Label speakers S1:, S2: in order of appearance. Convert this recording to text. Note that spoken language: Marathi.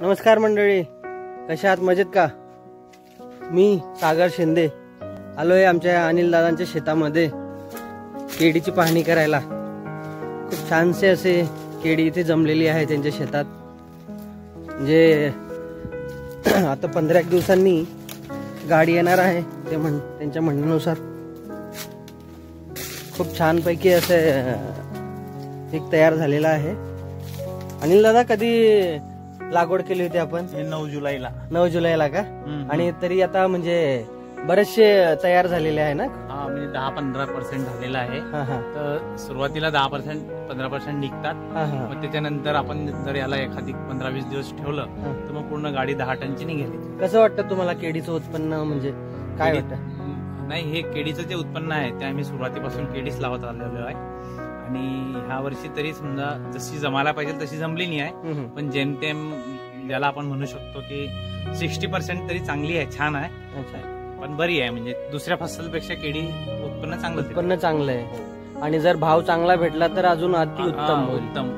S1: नमस्कार मंडळी, कशा आहात? मजेत का? मी सागर शिंदे आलोय आमच्या अनिल दादांच्या शेतामध्ये केळीची पाहणी करायला। खूप छानसे असे केळी इथे जमलेली आहे त्यांच्या शेतात। म्हणजे आता 15 दिवसांनी गाडी येणार आहे ते त्यांच्या म्हणण्यानुसार। खूप छान पैकी असे पीक तयार झालेला आहे। अनिल दादा, कधी लागवड केली होती आपण?
S2: 9 जुलैला।
S1: 9 जुलैला का? आणि तरी आता म्हणजे बरेचसे तयार झालेले आहे ना?
S2: हा, म्हणजे 10-15% झालेला आहे। तर सुरुवातीला 10%-15% निघतात, मग त्याच्यानंतर आपण जर याला एखादी 15-20 दिवस ठेवलं तर मग पूर्ण गाडी 10 टनची निघेल।
S1: कसं वाटतं तुम्हाला केळीचं उत्पन्न? म्हणजे काय वाटतं?
S2: नाही, हे केळीचं जे उत्पन्न आहे ते आम्ही सुरुवातीपासून केळीच लावत आलेलो आहे आणि ह्या वर्षी तरी समजा जशी जमायला पाहिजे तशी जमली नाही आहे, पण जेमतेम ज्याला आपण म्हणू शकतो की 60% तरी चांगली आहे, छान आहे, पण बरी आहे। म्हणजे दुसऱ्या फसलपेक्षा केळी उत्पन्न चांगलं
S1: आहे आणि जर भाव चांगला भेटला तर अजून अति उत्तम.